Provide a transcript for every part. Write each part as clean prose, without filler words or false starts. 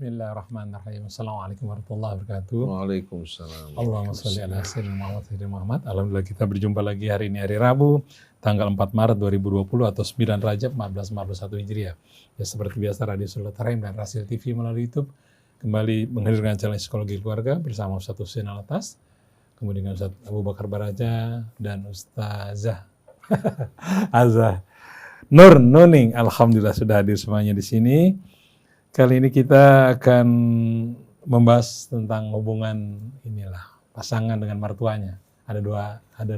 Bismillahirrahmanirrahim. Assalamualaikum warahmatullahi wabarakatuh. Waalaikumsalam. Allahumma sholli ala sayyidina Muhammad. Alhamdulillah kita berjumpa lagi hari ini hari Rabu, tanggal 4 Maret 2020 atau 9 Rajab 1441 Hijriah. Ya seperti biasa Radio Surat Rahim dan Rasil TV melalui YouTube kembali menghadirkan channel Psikologi Keluarga bersama Ustaz Husain Alatas, kemudian Ustaz Abu Bakar Baraja dan Ustazah Azah Nur Nuning. Alhamdulillah sudah hadir semuanya di sini. Kali ini kita akan membahas tentang hubungan pasangan dengan mertuanya. Ada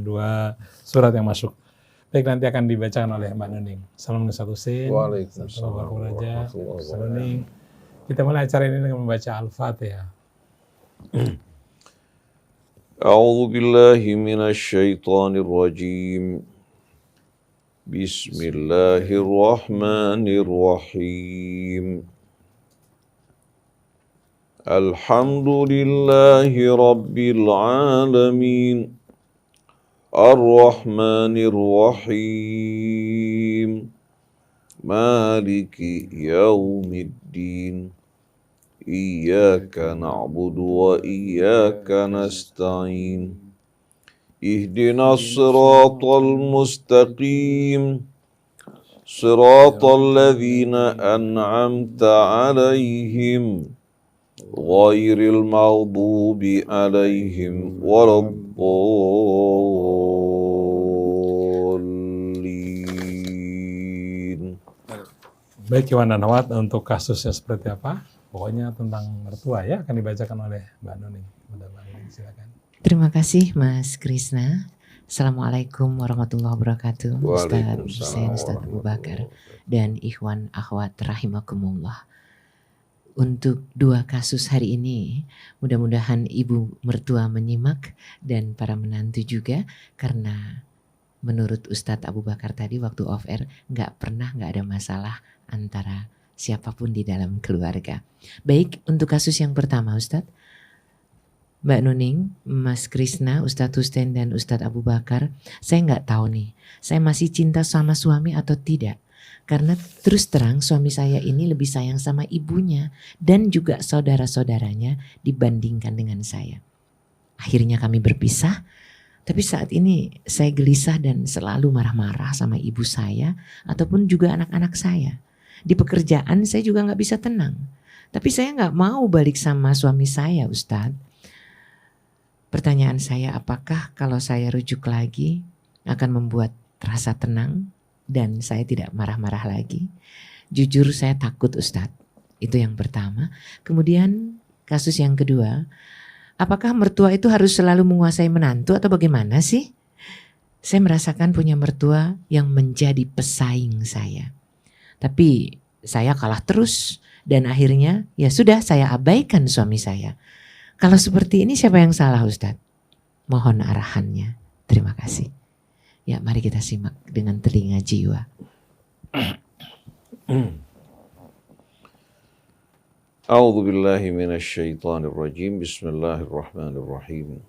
dua surat yang masuk. Baik, nanti akan dibacakan oleh Mbak Nuning. Salam Ustaz Husain. Waalaikumsalam. Ustaz Nuning. Kita mulai acara ini dengan membaca Al-Fatihah. A'udzu billahi minasy syaithanir rajim. Bismillahirrahmanirrahim. Alhamdulillahi Rabbil Alamin Ar-Rahmanir Rahim Maliki Yaumiddin Iyyaka na'budu wa iyyaka nasta'in Ihdinas siratal mustaqim Siratal ladzina an'amta 'alaihim ghairil maghdubi 'alaihim waladdallin. Baik, Iwan dan Nawat, untuk kasusnya seperti apa? Pokoknya tentang mertua ya, akan dibacakan oleh Mbak Nuning. Silakan. Terima kasih Mas Krisna. Assalamualaikum warahmatullahi wabarakatuh. Ustaz Husain, Ustaz Abu Bakar, dan ikhwan akhwat rahimakumullah. Untuk dua kasus hari ini, mudah-mudahan ibu mertua menyimak dan para menantu juga, karena menurut Ustadz Abu Bakar tadi waktu off air nggak ada masalah antara siapapun di dalam keluarga. Baik, untuk kasus yang pertama Ustadz, Mbak Nuning, Mas Krisna, Ustadz Husain dan Ustadz Abu Bakar, saya nggak tahu nih, saya masih cinta sama suami atau tidak. Karena terus terang suami saya ini lebih sayang sama ibunya dan juga saudara-saudaranya dibandingkan dengan saya. Akhirnya kami berpisah, tapi saat ini saya gelisah dan selalu marah-marah sama ibu saya ataupun juga anak-anak saya. Di pekerjaan saya juga gak bisa tenang. Tapi saya gak mau balik sama suami saya, Ustadz. Pertanyaan saya, apakah kalau saya rujuk lagi akan membuat rasa tenang dan saya tidak marah-marah lagi? Jujur saya takut Ustadz. Itu yang pertama. Kemudian kasus yang kedua, apakah mertua itu harus selalu menguasai menantu atau bagaimana sih? Saya merasakan punya mertua yang menjadi pesaing saya. Tapi saya kalah terus dan akhirnya ya sudah saya abaikan suami saya. Kalau seperti ini siapa yang salah Ustadz? Mohon arahannya. Terima kasih. Ya, mari kita simak dengan telinga jiwa. A'udzu billahi minasy syaithanir rajim. Bismillahirrahmanirrahim.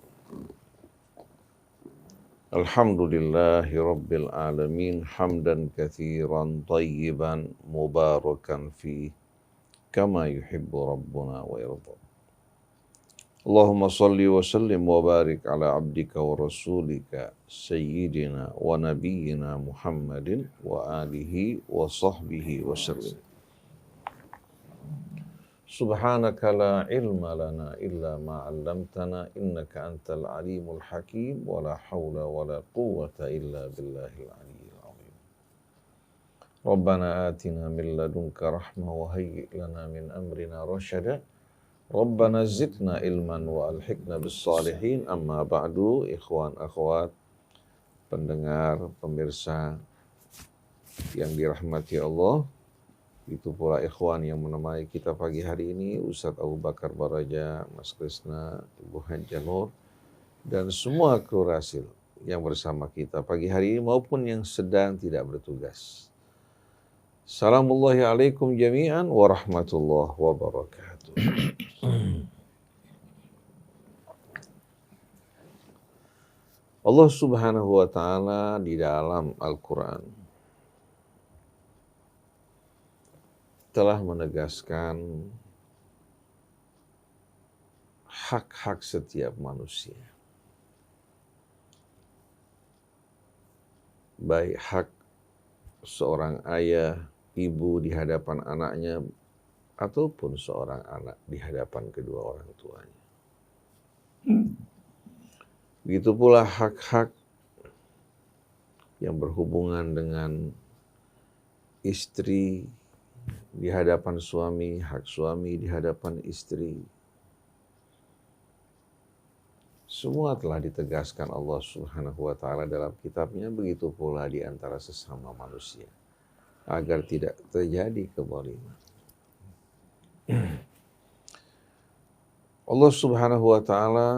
Alhamdulillahi rabbil alamin hamdan katsiran thayyiban mubarakan fi kama yuhibbu rabbuna wa yarda. Allahumma salli wa sallim wa barik ala abdika wa rasulika sayyidina wa nabiyyina Muhammadin wa alihi wa sahbihi wa sallim. Subhanaka la ilma lana illa ma 'allamtana innaka antal alimul hakim wa la hawla wa la quwwata illa billahil aliyyil azim. Rabbana atina min ladunka rahmah wa hayyi' lana min amrina rasyada. Rabbana zidna ilman wa alhiqna bis salihin. Amma ba'du, ikhwan akhwat, pendengar, pemirsa yang dirahmati Allah. Itu pula ikhwan yang menemani kita pagi hari ini, Ustaz Abu Bakar Baraja, Mas Krisna, Ibu Hajah Nur, dan semua kru Rasil yang bersama kita pagi hari ini maupun yang sedang tidak bertugas. Assalamullahi alaikum jami'an wa rahmatullahi wa barakatuh. Allah Subhanahu wa ta'ala di dalam Al-Quran telah menegaskan hak-hak setiap manusia. Baik hak seorang ayah, ibu di hadapan anaknya, ataupun seorang anak di hadapan kedua orang tuanya. Begitu pula hak-hak yang berhubungan dengan istri di hadapan suami, hak suami di hadapan istri. Semua telah ditegaskan Allah Subhanahu wa taala dalam kitabnya, begitu pula di antara sesama manusia, agar tidak terjadi kezaliman. Allah Subhanahu wa taala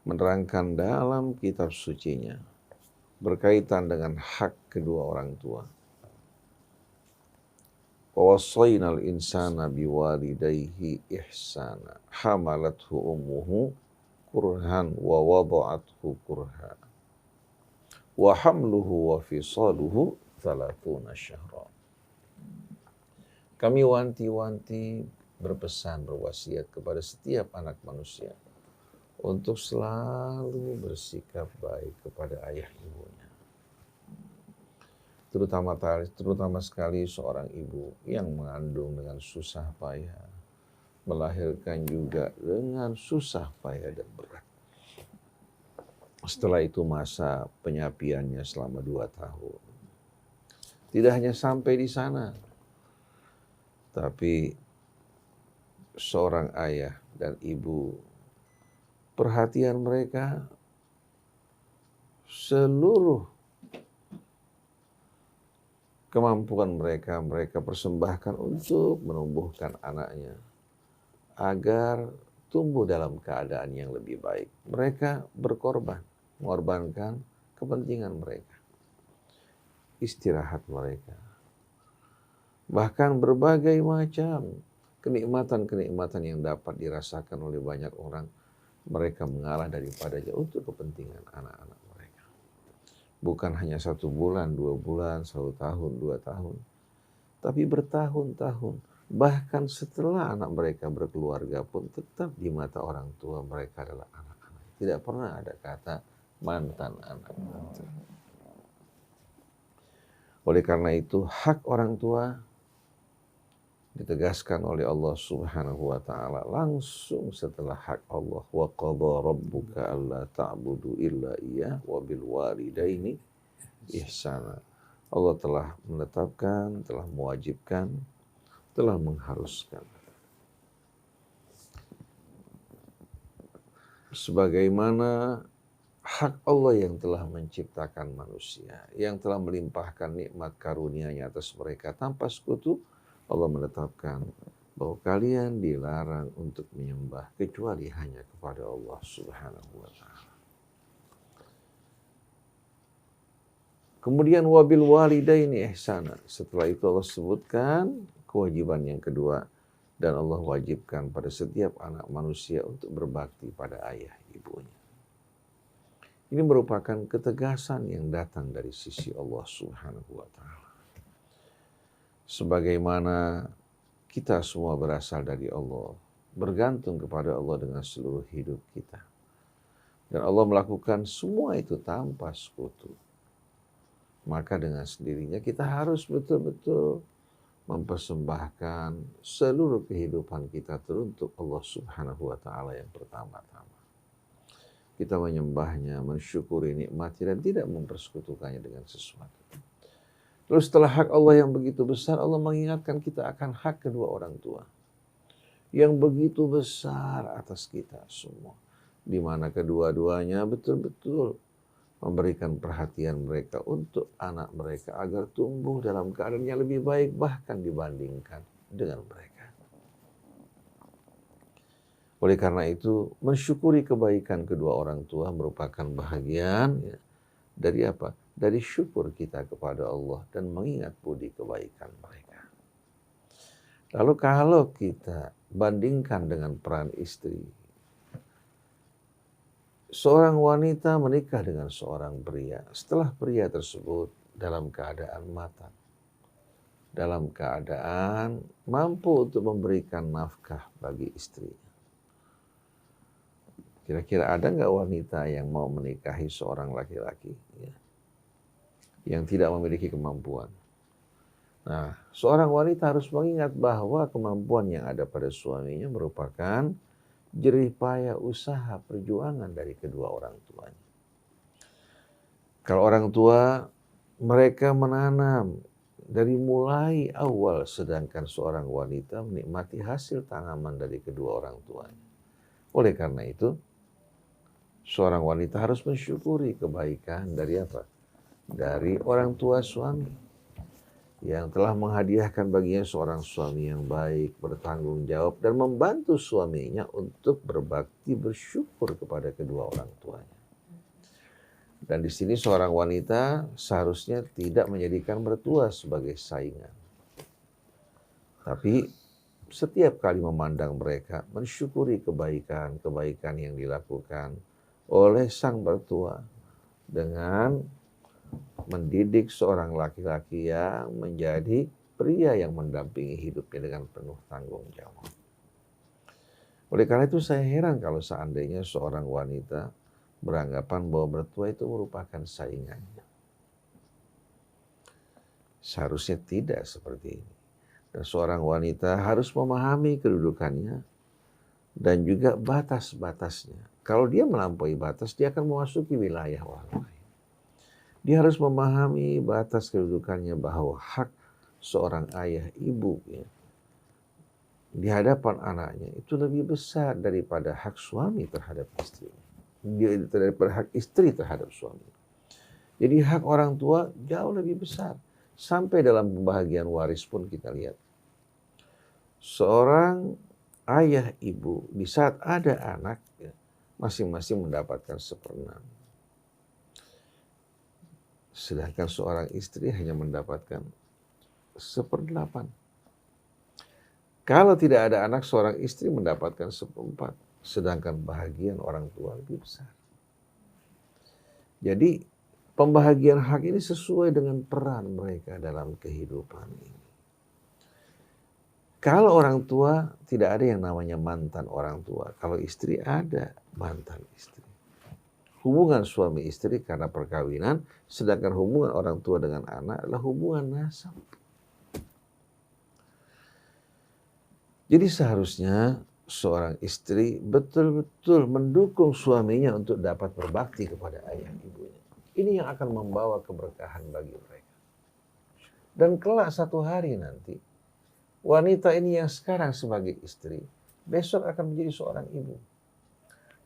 menerangkan dalam kitab sucinya berkaitan dengan hak kedua orang tua. Wawasainal insana biwalidayhi ihsana hamalathu ummuhu kurhan wa wada'athu kurha wa hamluhu wa fisaluhu 30 syahra. Kami wanti-wanti berpesan, berwasiat kepada setiap anak manusia untuk selalu bersikap baik kepada ayah ibunya. Terutama sekali seorang ibu yang mengandung dengan susah payah, melahirkan juga dengan susah payah dan berat. Setelah itu masa penyapiannya selama 2 tahun. Tidak hanya sampai di sana, tapi seorang ayah dan ibu, perhatian mereka, seluruh kemampuan mereka persembahkan untuk menumbuhkan anaknya agar tumbuh dalam keadaan yang lebih baik. Mereka berkorban, mengorbankan kepentingan mereka, istirahat mereka, bahkan berbagai macam kenikmatan-kenikmatan yang dapat dirasakan oleh banyak orang. Mereka mengalah daripadanya untuk kepentingan anak-anak mereka. Bukan hanya 1 bulan, 2 bulan, 1 tahun, 2 tahun, tapi bertahun-tahun. Bahkan setelah anak mereka berkeluarga pun tetap di mata orang tua mereka adalah anak-anak. Tidak pernah ada kata mantan anak. Oleh karena itu, hak orang tua ditegaskan oleh Allah Subhanahu wa taala langsung setelah hak Allah. Wa qadha rabbuka alla ta'budu illa iyyah wa bil walidaini ihsana. Allah telah menetapkan, telah mewajibkan, telah mengharuskan. Sebagaimana hak Allah yang telah menciptakan manusia, yang telah melimpahkan nikmat karunia-Nya atas mereka tanpa sekutu, Allah menetapkan bahwa kalian dilarang untuk menyembah kecuali hanya kepada Allah Subhanahu wa taala. Kemudian wabil walidaini ihsana. Setelah itu Allah sebutkan kewajiban yang kedua, dan Allah wajibkan pada setiap anak manusia untuk berbakti pada ayah ibunya. Ini merupakan ketegasan yang datang dari sisi Allah Subhanahu wa taala. Sebagaimana kita semua berasal dari Allah, bergantung kepada Allah dengan seluruh hidup kita. Dan Allah melakukan semua itu tanpa sekutu. Maka dengan sendirinya kita harus betul-betul mempersembahkan seluruh kehidupan kita teruntuk Allah Subhanahu wa taala yang pertama-tama. Kita menyembahnya, mensyukuri nikmatnya, dan tidak mempersekutukannya dengan sesuatu. Lalu setelah hak Allah yang begitu besar, Allah mengingatkan kita akan hak kedua orang tua yang begitu besar atas kita semua, di mana kedua-duanya betul-betul memberikan perhatian mereka untuk anak mereka agar tumbuh dalam keadaan yang lebih baik bahkan dibandingkan dengan mereka. Oleh karena itu, mensyukuri kebaikan kedua orang tua merupakan bahagian dari apa? Dari syukur kita kepada Allah dan mengingat budi kebaikan mereka. Lalu kalau kita bandingkan dengan peran istri, seorang wanita menikah dengan seorang pria. Setelah pria tersebut dalam keadaan matang, dalam keadaan mampu untuk memberikan nafkah bagi istrinya, Kira-kira ada nggak wanita yang mau menikahi seorang laki-laki ya, yang tidak memiliki kemampuan? Nah, seorang wanita harus mengingat bahwa kemampuan yang ada pada suaminya merupakan jerih payah usaha perjuangan dari kedua orang tuanya. Kalau orang tua mereka menanam dari mulai awal, sedangkan seorang wanita menikmati hasil tanaman dari kedua orang tuanya. Oleh karena itu, seorang wanita harus mensyukuri kebaikan dari apa? Dari orang tua suami yang telah menghadiahkan baginya seorang suami yang baik, bertanggung jawab, dan membantu suaminya untuk berbakti bersyukur kepada kedua orang tuanya. Dan di sini seorang wanita seharusnya tidak menjadikan mertua sebagai saingan. Tapi setiap kali memandang mereka, mensyukuri kebaikan yang dilakukan oleh sang mertua dengan mendidik seorang laki-laki yang menjadi pria yang mendampingi hidupnya dengan penuh tanggung jawab. Oleh karena itu saya heran kalau seandainya seorang wanita beranggapan bahwa mertua itu merupakan saingannya. Seharusnya tidak seperti ini. Dan seorang wanita harus memahami kedudukannya dan juga batas-batasnya. Kalau dia melampaui batas, dia akan memasuki wilayah orang lain. Dia harus memahami batas kedudukannya bahwa hak seorang ayah ibu ya, di hadapan anaknya itu lebih besar daripada hak suami terhadap istrinya. Daripada hak istri terhadap suami. Jadi hak orang tua jauh lebih besar. Sampai dalam pembagian waris pun kita lihat. Seorang ayah ibu di saat ada anak ya, masing-masing mendapatkan 1/6. Sedangkan seorang istri hanya mendapatkan 1/8. Kalau tidak ada anak, seorang istri mendapatkan 1/4. Sedangkan bahagian orang tua lebih besar. Jadi pembahagian hak ini sesuai dengan peran mereka dalam kehidupan ini. Kalau orang tua tidak ada yang namanya mantan orang tua. Kalau istri ada mantan istri. Hubungan suami istri karena perkawinan, sedangkan hubungan orang tua dengan anak adalah hubungan nasab. Jadi seharusnya seorang istri betul-betul mendukung suaminya untuk dapat berbakti kepada ayah ibunya. Ini yang akan membawa keberkahan bagi mereka. Dan kelak satu hari nanti, wanita ini yang sekarang sebagai istri, besok akan menjadi seorang ibu.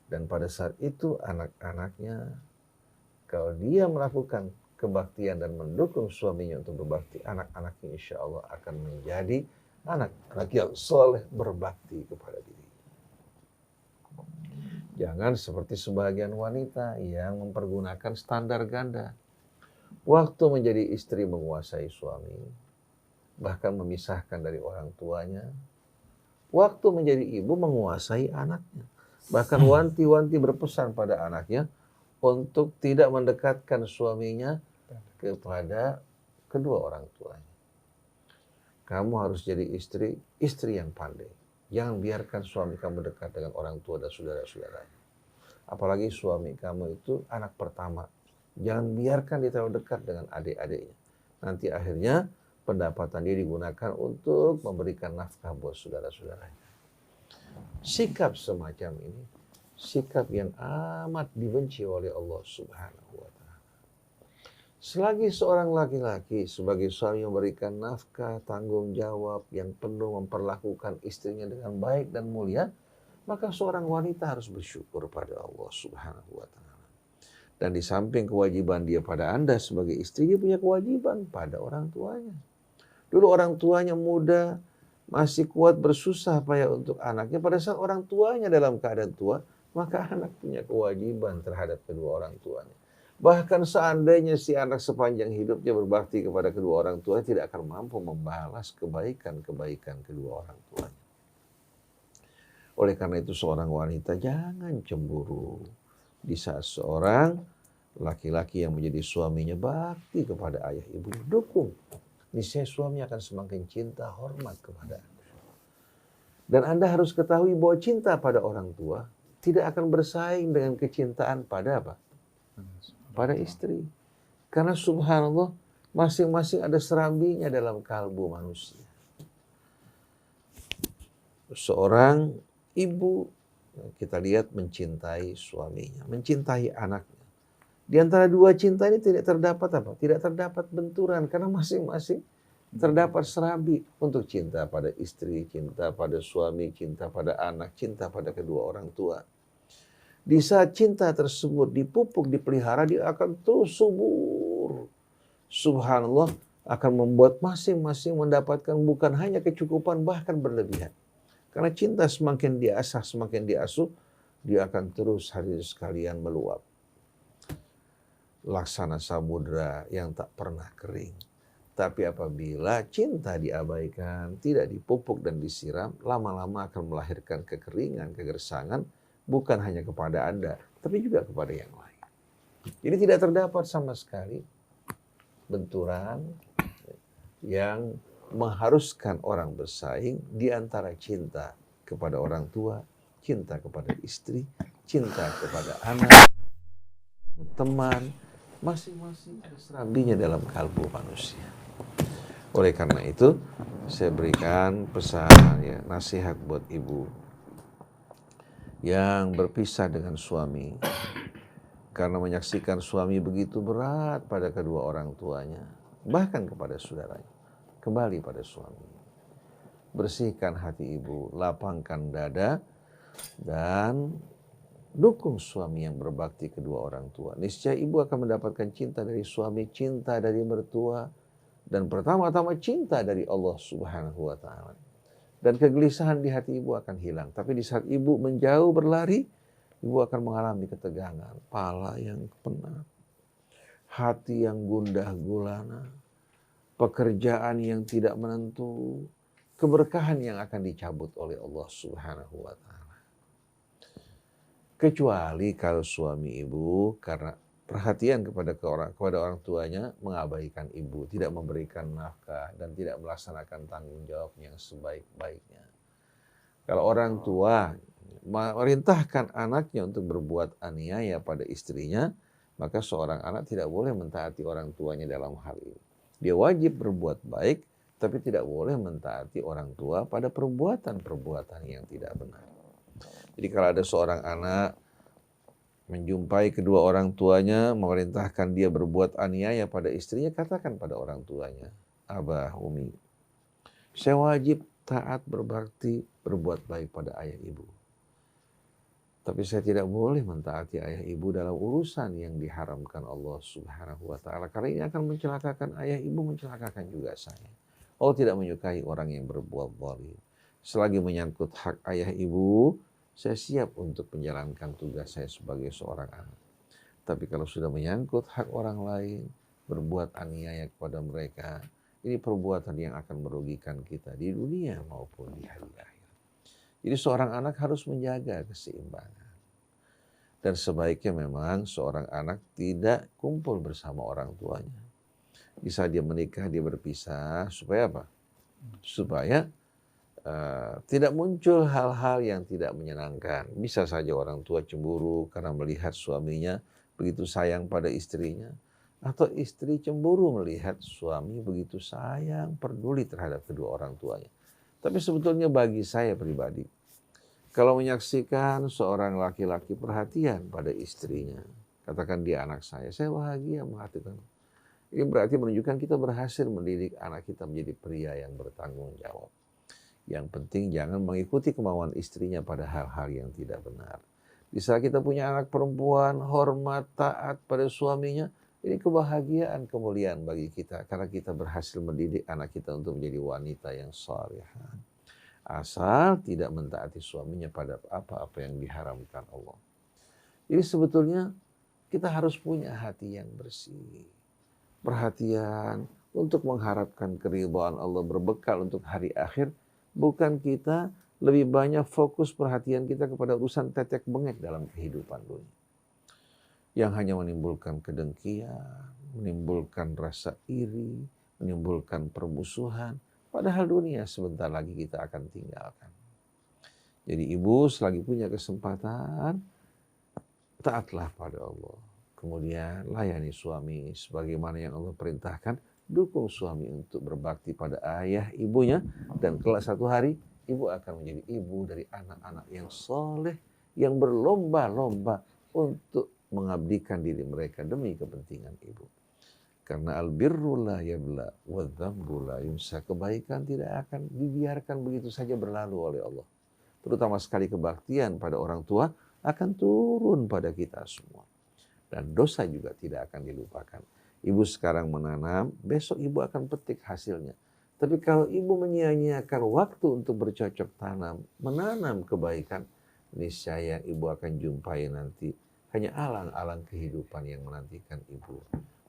Dan pada saat itu anak-anaknya, kalau dia melakukan kebaktian dan mendukung suaminya untuk berbakti, anak-anaknya insya Allah akan menjadi anak-anak yang soleh berbakti kepada dirinya. Jangan seperti sebagian wanita yang mempergunakan standar ganda. Waktu menjadi istri menguasai suami, bahkan memisahkan dari orang tuanya. Waktu menjadi ibu menguasai anaknya. Bahkan wanti-wanti berpesan pada anaknya untuk tidak mendekatkan suaminya kepada kedua orang tuanya. Kamu harus jadi istri yang pandai. Jangan biarkan suami kamu dekat dengan orang tua dan saudara-saudaranya. Apalagi suami kamu itu anak pertama. Jangan biarkan dia terlalu dekat dengan adik-adiknya. Nanti akhirnya pendapatan dia digunakan untuk memberikan nafkah buat saudara-saudaranya. Sikap semacam ini, sikap yang amat dibenci oleh Allah Subhanahu wa Ta'ala. Selagi seorang laki-laki sebagai suami memberikan nafkah, tanggung jawab yang penuh, memperlakukan istrinya dengan baik dan mulia, maka seorang wanita harus bersyukur pada Allah Subhanahu wa Ta'ala. Dan di samping kewajiban dia pada Anda sebagai istri, dia punya kewajiban pada orang tuanya. Dulu orang tuanya muda, masih kuat bersusah payah untuk anaknya. Pada saat orang tuanya dalam keadaan tua, maka anak punya kewajiban terhadap kedua orang tuanya. Bahkan seandainya si anak sepanjang hidupnya berbakti kepada kedua orang tuanya, tidak akan mampu membalas kebaikan-kebaikan kedua orang tuanya. Oleh karena itu seorang wanita jangan cemburu di saat seorang laki-laki yang menjadi suaminya bakti kepada ayah ibunya. Dukung. Niscaya suami akan semakin cinta, hormat kepada Anda. Dan Anda harus ketahui bahwa cinta pada orang tua tidak akan bersaing dengan kecintaan pada apa? Pada istri. Karena subhanallah, masing-masing ada serambinya dalam kalbu manusia. Seorang ibu, kita lihat mencintai suaminya, mencintai anaknya. Di antara dua cinta ini tidak terdapat apa? Tidak terdapat benturan, karena masing-masing terdapat serambi untuk cinta pada istri, cinta pada suami, cinta pada anak, cinta pada kedua orang tua. Di saat cinta tersebut dipupuk, dipelihara, dia akan terus subur. Subhanallah, akan membuat masing-masing mendapatkan bukan hanya kecukupan, bahkan berlebihan. Karena cinta semakin diasah, semakin diasuh, dia akan terus hadirin sekalian meluap. Laksana samudra yang tak pernah kering. Tapi apabila cinta diabaikan, tidak dipupuk dan disiram, lama-lama akan melahirkan kekeringan, kegersangan, bukan hanya kepada Anda, tapi juga kepada yang lain. Jadi tidak terdapat sama sekali benturan yang mengharuskan orang bersaing di antara cinta kepada orang tua, cinta kepada istri, cinta kepada anak, teman, masing-masing ada serambinya dalam kalbu manusia. Oleh karena itu, saya berikan pesan, ya, nasihat buat ibu yang berpisah dengan suami karena menyaksikan suami begitu berat pada kedua orang tuanya, bahkan kepada saudaranya. Kembali pada suami. Bersihkan hati ibu, lapangkan dada, dan dukung suami yang berbakti kedua orang tua. Niscaya ibu akan mendapatkan cinta dari suami, cinta dari mertua, dan pertama-tama cinta dari Allah Subhanahu wa Ta'ala. Dan kegelisahan di hati ibu akan hilang. Tapi di saat ibu menjauh berlari, ibu akan mengalami ketegangan, pala yang penat, hati yang gundah gulana, pekerjaan yang tidak menentu, keberkahan yang akan dicabut oleh Allah Subhanahu wa Ta'ala. Kecuali kalau suami ibu karena perhatian kepada orang tuanya mengabaikan ibu, tidak memberikan nafkah dan tidak melaksanakan tanggung jawab yang sebaik-baiknya. Kalau orang tua memerintahkan anaknya untuk berbuat aniaya pada istrinya, maka seorang anak tidak boleh mentaati orang tuanya dalam hal ini. Dia wajib berbuat baik, tapi tidak boleh mentaati orang tua pada perbuatan-perbuatan yang tidak benar. Jadi kalau ada seorang anak menjumpai kedua orang tuanya, memerintahkan dia berbuat aniaya pada istrinya, katakan pada orang tuanya, Abah, Umi, saya wajib taat, berbakti, berbuat baik pada ayah ibu. Tapi saya tidak boleh mentaati ayah ibu dalam urusan yang diharamkan Allah Subhanahu wa Ta'ala. Karena ini akan mencelakakan ayah ibu, mencelakakan juga saya. Allah tidak menyukai orang yang berbuat zalim. Selagi menyangkut hak ayah ibu, saya siap untuk menjalankan tugas saya sebagai seorang anak. Tapi kalau sudah menyangkut hak orang lain, berbuat aniaya kepada mereka, ini perbuatan yang akan merugikan kita di dunia maupun di hari akhir. Jadi seorang anak harus menjaga keseimbangan. Dan sebaiknya memang seorang anak tidak kumpul bersama orang tuanya. Di saat dia menikah, dia berpisah. Supaya apa? Supaya tidak muncul hal-hal yang tidak menyenangkan. Bisa saja orang tua cemburu karena melihat suaminya begitu sayang pada istrinya. Atau istri cemburu melihat suami begitu sayang, peduli terhadap kedua orang tuanya. Tapi sebetulnya bagi saya pribadi, kalau menyaksikan seorang laki-laki perhatian pada istrinya, katakan dia anak saya bahagia mengatakan. Ini berarti menunjukkan kita berhasil mendidik anak kita menjadi pria yang bertanggung jawab. Yang penting jangan mengikuti kemauan istrinya pada hal-hal yang tidak benar. Di saat kita punya anak perempuan, hormat, taat pada suaminya, ini kebahagiaan, kemuliaan bagi kita. Karena kita berhasil mendidik anak kita untuk menjadi wanita yang salihah. Asal tidak mentaati suaminya pada apa-apa yang diharamkan Allah. Jadi sebetulnya kita harus punya hati yang bersih. Perhatian untuk mengharapkan keridhaan Allah, berbekal untuk hari akhir. Bukan kita lebih banyak fokus perhatian kita kepada urusan tetek bengek dalam kehidupan dunia. Yang hanya menimbulkan kedengkian, menimbulkan rasa iri, menimbulkan permusuhan. Padahal dunia sebentar lagi kita akan tinggalkan. Jadi ibu selagi punya kesempatan, taatlah pada Allah. Kemudian layani suami sebagaimana yang Allah perintahkan. Dukung suami untuk berbakti pada ayah ibunya. Dan kelak satu hari, ibu akan menjadi ibu dari anak-anak yang soleh, yang berlomba-lomba untuk mengabdikan diri mereka demi kepentingan ibu. Karena albirru la yabla wa dzambu la yunsa. Kebaikan tidak akan dibiarkan begitu saja berlalu oleh Allah. Terutama sekali kebaktian pada orang tua akan turun pada kita semua. Dan dosa juga tidak akan dilupakan. Ibu sekarang menanam, besok ibu akan petik hasilnya. Tapi kalau ibu menyia-nyiakan waktu untuk bercocok tanam, menanam kebaikan, niscaya ibu akan jumpai nanti hanya alang-alang kehidupan yang menantikan ibu.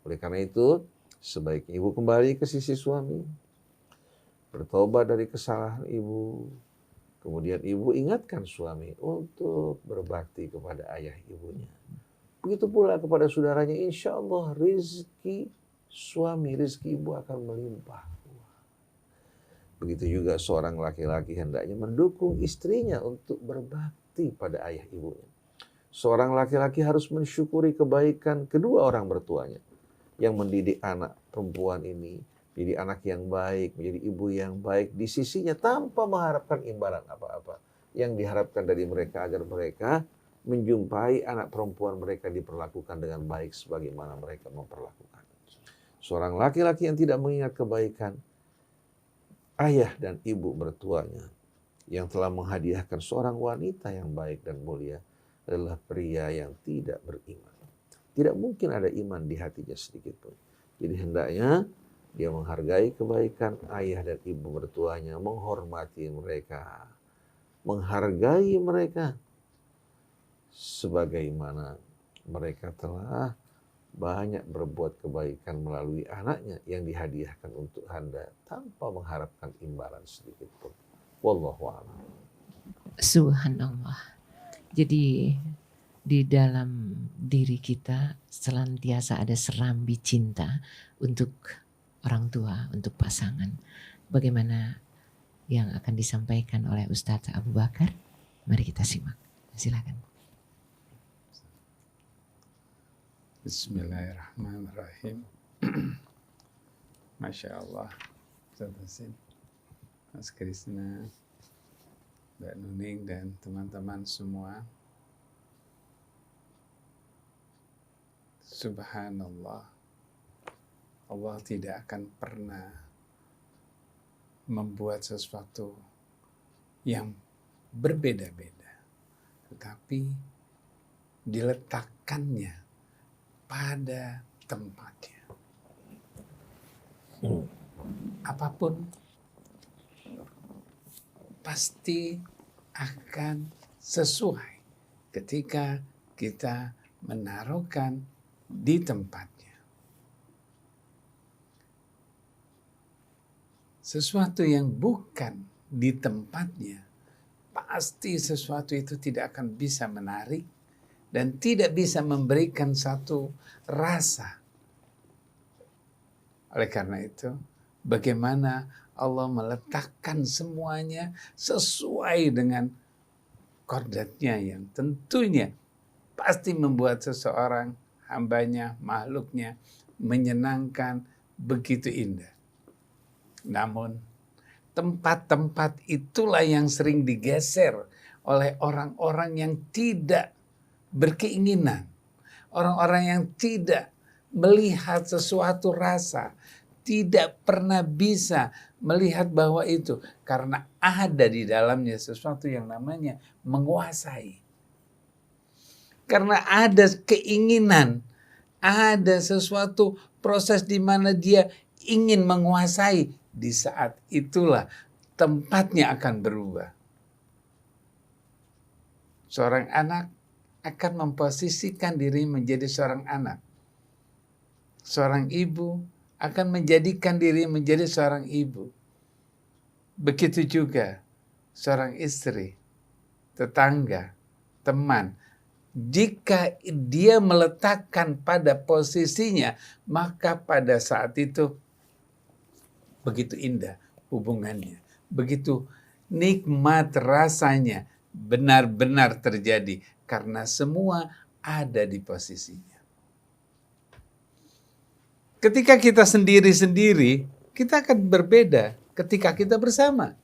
Oleh karena itu, sebaiknya ibu kembali ke sisi suami, bertobat dari kesalahan ibu. Kemudian ibu ingatkan suami untuk berbakti kepada ayah ibunya. Begitu pula kepada saudaranya, insya Allah rizki suami, rizki ibu akan melimpah. Begitu juga seorang laki-laki hendaknya mendukung istrinya untuk berbakti pada ayah ibunya. Seorang laki-laki harus mensyukuri kebaikan kedua orang bertuanya yang mendidik anak perempuan ini, jadi anak yang baik, menjadi ibu yang baik di sisinya tanpa mengharapkan imbalan apa-apa. Yang diharapkan dari mereka agar mereka menjumpai anak perempuan mereka diperlakukan dengan baik sebagaimana mereka memperlakukan. Seorang laki-laki yang tidak mengingat kebaikan ayah dan ibu mertuanya yang telah menghadiahkan seorang wanita yang baik dan mulia adalah pria yang tidak beriman. Tidak mungkin ada iman di hatinya sedikit pun. Jadi hendaknya dia menghargai kebaikan ayah dan ibu mertuanya, menghormati mereka, menghargai mereka sebagaimana mereka telah banyak berbuat kebaikan melalui anaknya yang dihadiahkan untuk Anda tanpa mengharapkan imbalan sedikit pun. Wallahu a'lam. Subhanallah. Jadi di dalam diri kita senantiasa ada serambi cinta untuk orang tua, untuk pasangan. Bagaimana yang akan disampaikan oleh Ustadz Abu Bakar? Mari kita simak. Silakan. Bismillahirrahmanirrahim. Masya Allah. Ustaz Hasim, Mas Krisna, Mbak Nuning dan teman-teman semua. Subhanallah, Allah tidak akan pernah membuat sesuatu yang berbeda-beda, tetapi diletakkannya pada tempatnya. Apapun pasti akan sesuai ketika kita menaruhkan di tempatnya. Sesuatu yang bukan di tempatnya, pasti sesuatu itu tidak akan bisa menarik dan tidak bisa memberikan satu rasa. Oleh karena itu, bagaimana Allah meletakkan semuanya sesuai dengan kodratnya yang tentunya pasti membuat seseorang, hambanya, makhluknya menyenangkan, begitu indah. Namun tempat-tempat itulah yang sering digeser oleh orang-orang yang tidak berkeinginan, orang-orang yang tidak melihat sesuatu rasa, tidak pernah bisa melihat bahwa itu karena ada di dalamnya sesuatu yang namanya menguasai. Karena ada keinginan, ada sesuatu proses di mana dia ingin menguasai, di saat itulah tempatnya akan berubah. Seorang anak akan memposisikan diri menjadi seorang anak. Seorang ibu akan menjadikan diri menjadi seorang ibu. Begitu juga seorang istri, tetangga, teman. Jika dia meletakkan pada posisinya, maka pada saat itu begitu indah hubungannya, begitu nikmat rasanya benar-benar terjadi karena semua ada di posisinya. Ketika kita sendiri-sendiri, kita akan berbeda ketika kita bersama.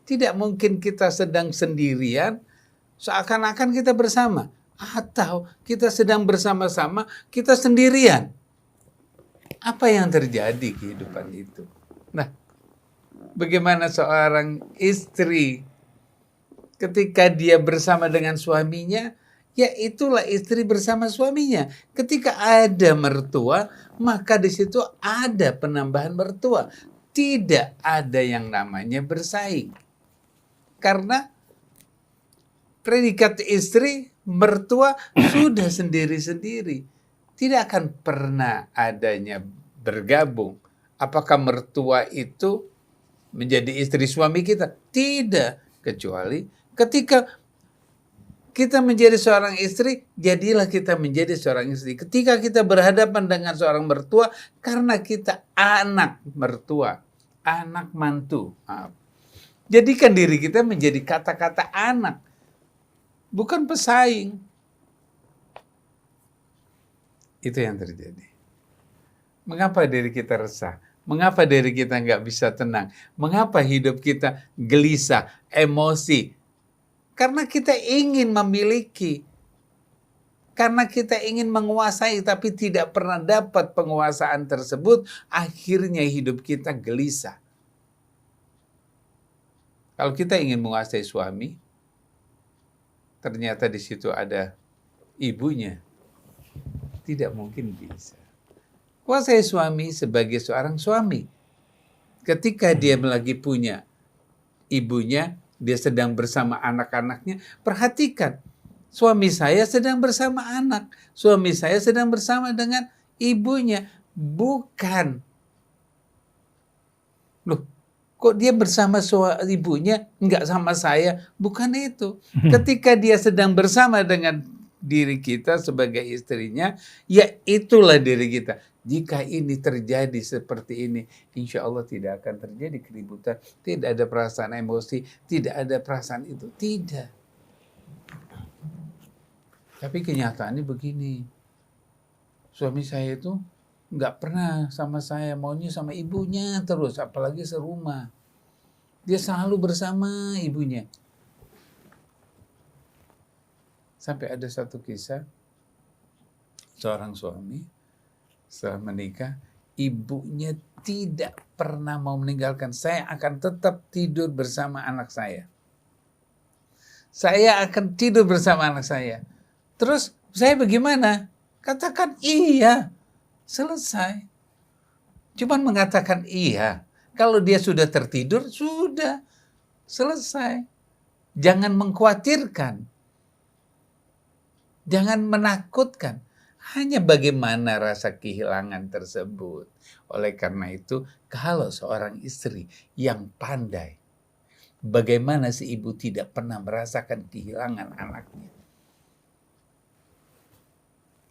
Tidak mungkin kita sedang sendirian, seakan-akan kita bersama. Atau kita sedang bersama-sama, kita sendirian. Apa yang terjadi kehidupan itu? Nah, bagaimana seorang istri ketika dia bersama dengan suaminya, ya itulah istri bersama suaminya. Ketika ada mertua, maka di situ ada penambahan mertua. Tidak ada yang namanya bersaing. Karena predikat istri, mertua sudah sendiri-sendiri. Tidak akan pernah adanya bergabung. Apakah mertua itu menjadi istri suami kita? Tidak. Kecuali ketika kita menjadi seorang istri, jadilah kita menjadi seorang istri. Ketika kita berhadapan dengan seorang mertua, karena kita anak mertua, anak mantu. Jadikan diri kita menjadi kata-kata anak, bukan pesaing. Itu yang terjadi. Mengapa diri kita resah? Mengapa diri kita nggak bisa tenang? Mengapa hidup kita gelisah, emosi? Karena kita ingin memiliki. Karena kita ingin menguasai tapi tidak pernah dapat penguasaan tersebut, akhirnya hidup kita gelisah. Kalau kita ingin menguasai suami, ternyata di situ ada ibunya. Tidak mungkin bisa. Kuasai suami sebagai seorang suami. Ketika dia lagi punya ibunya, dia sedang bersama anak-anaknya, perhatikan. Suami saya sedang bersama anak. Suami saya sedang bersama dengan ibunya. Bukan. Loh, kok dia bersama ibunya, enggak sama saya? Bukan itu. Ketika dia sedang bersama dengan diri kita sebagai istrinya, ya itulah diri kita. Jika ini terjadi seperti ini, insya Allah tidak akan terjadi keributan. Tidak ada perasaan emosi, tidak ada perasaan itu. Tidak. Tapi kenyataannya begini. Suami saya itu nggak pernah sama saya, maunya sama ibunya terus, apalagi serumah. Dia selalu bersama ibunya. Sampai ada satu kisah, seorang suami setelah menikah, ibunya tidak pernah mau meninggalkan. Saya akan tetap tidur bersama anak saya. Saya akan tidur bersama anak saya. Terus saya bagaimana? Katakan iya. Selesai. Cuman mengatakan iya. Kalau dia sudah tertidur, sudah. Selesai. Jangan mengkhawatirkan. Jangan menakutkan. Hanya bagaimana rasa kehilangan tersebut. Oleh karena itu, kalau seorang istri yang pandai, bagaimana si ibu tidak pernah merasakan kehilangan anaknya?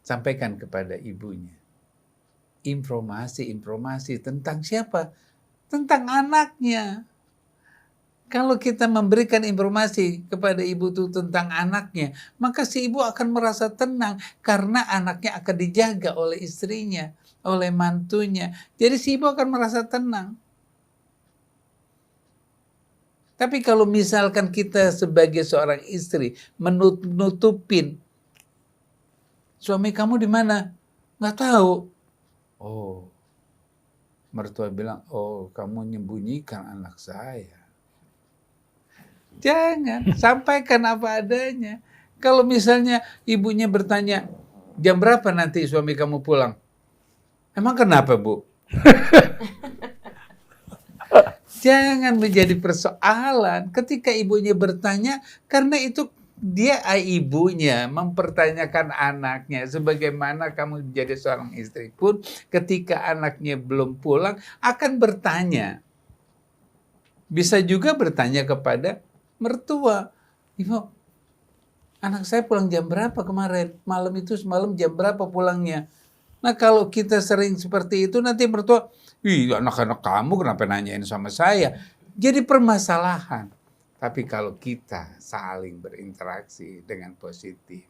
Sampaikan kepada ibunya. Informasi tentang siapa? Tentang anaknya. Kalau kita memberikan informasi kepada ibu itu tentang anaknya, maka si ibu akan merasa tenang karena anaknya akan dijaga oleh istrinya, oleh mantunya. Jadi si ibu akan merasa tenang. Tapi kalau misalkan kita sebagai seorang istri menutupin, suami kamu di mana? Nggak tahu. Oh, mertua bilang, oh kamu menyembunyikan anak saya. Jangan, sampaikan apa adanya. Kalau misalnya ibunya bertanya, jam berapa nanti suami kamu pulang? Emang kenapa, Bu? Jangan menjadi persoalan ketika ibunya bertanya, karena itu dia ibunya mempertanyakan anaknya. Sebagaimana kamu menjadi seorang istri pun, ketika anaknya belum pulang, akan bertanya. Bisa juga bertanya kepada mertua, ibu, anak saya pulang jam berapa kemarin? Malam itu semalam jam berapa pulangnya? Nah kalau kita sering seperti itu, nanti mertua, ih anak-anak kamu kenapa nanyain sama saya? Jadi permasalahan. Tapi kalau kita saling berinteraksi dengan positif,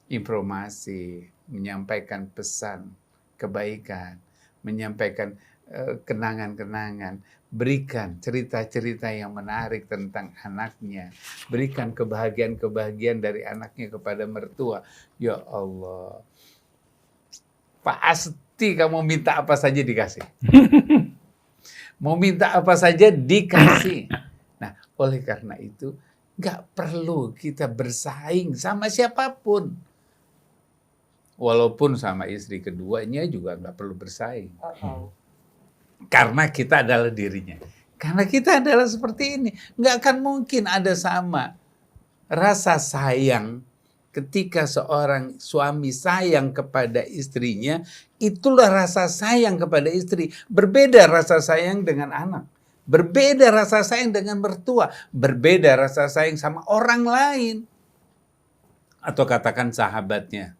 informasi, menyampaikan pesan, kebaikan, menyampaikan kenangan-kenangan, berikan cerita-cerita yang menarik tentang anaknya, berikan kebahagiaan-kebahagiaan dari anaknya kepada mertua. Ya Allah, pasti kamu minta apa saja dikasih. Mau minta apa saja dikasih. Nah, oleh karena itu, nggak perlu kita bersaing sama siapapun. Walaupun sama istri keduanya juga nggak perlu bersaing. Karena kita adalah dirinya. Karena kita adalah seperti ini. Nggak akan mungkin ada sama rasa sayang ketika seorang suami sayang kepada istrinya. Itulah rasa sayang kepada istri. Berbeda rasa sayang dengan anak. Berbeda rasa sayang dengan mertua. Berbeda rasa sayang sama orang lain. Atau katakan sahabatnya.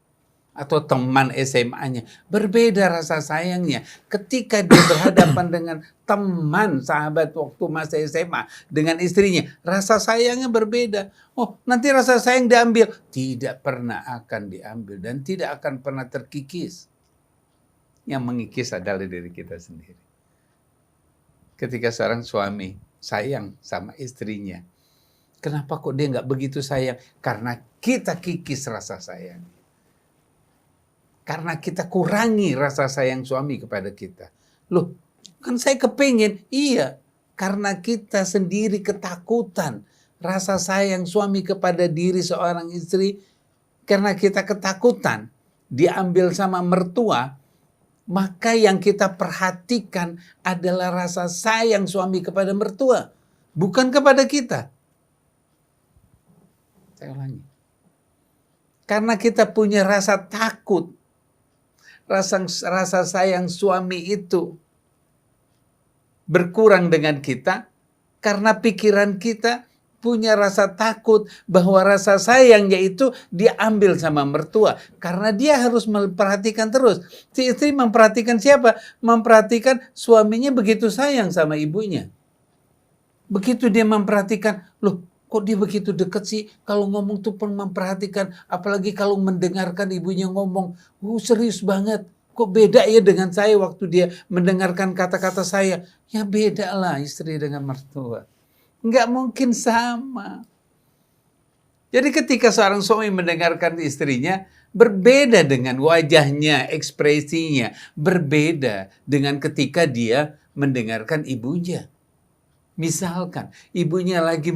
Atau teman SMA-nya. Berbeda rasa sayangnya. Ketika dia berhadapan dengan teman, sahabat waktu masa SMA. Dengan istrinya. Rasa sayangnya berbeda. Oh, nanti rasa sayang diambil. Tidak pernah akan diambil. Dan tidak akan pernah terkikis. Yang mengikis adalah diri kita sendiri. Ketika seorang suami sayang sama istrinya. Kenapa kok dia nggak begitu sayang? Karena kita kikis rasa sayang. Karena kita kurangi rasa sayang suami kepada kita. Loh, kan saya kepingin. Iya, karena kita sendiri ketakutan. Rasa sayang suami kepada diri seorang istri. Karena kita ketakutan diambil sama mertua. Maka yang kita perhatikan adalah rasa sayang suami kepada mertua. Bukan kepada kita. Saya ulangi. Karena kita punya rasa takut. Rasa sayang suami itu berkurang dengan kita karena pikiran kita punya rasa takut bahwa rasa sayangnya itu diambil sama mertua karena dia harus memperhatikan terus. Si istri memperhatikan siapa? Memperhatikan suaminya begitu sayang sama ibunya. Begitu dia memperhatikan, loh kok dia begitu dekat sih? Kalau ngomong tuh pun memperhatikan. Apalagi kalau mendengarkan ibunya ngomong. Serius banget. Kok beda ya dengan saya waktu dia mendengarkan kata-kata saya. Ya beda lah istri dengan mertua. Nggak mungkin sama. Jadi ketika seorang suami mendengarkan istrinya. Berbeda dengan wajahnya, ekspresinya. Berbeda dengan ketika dia mendengarkan ibunya. Misalkan ibunya lagi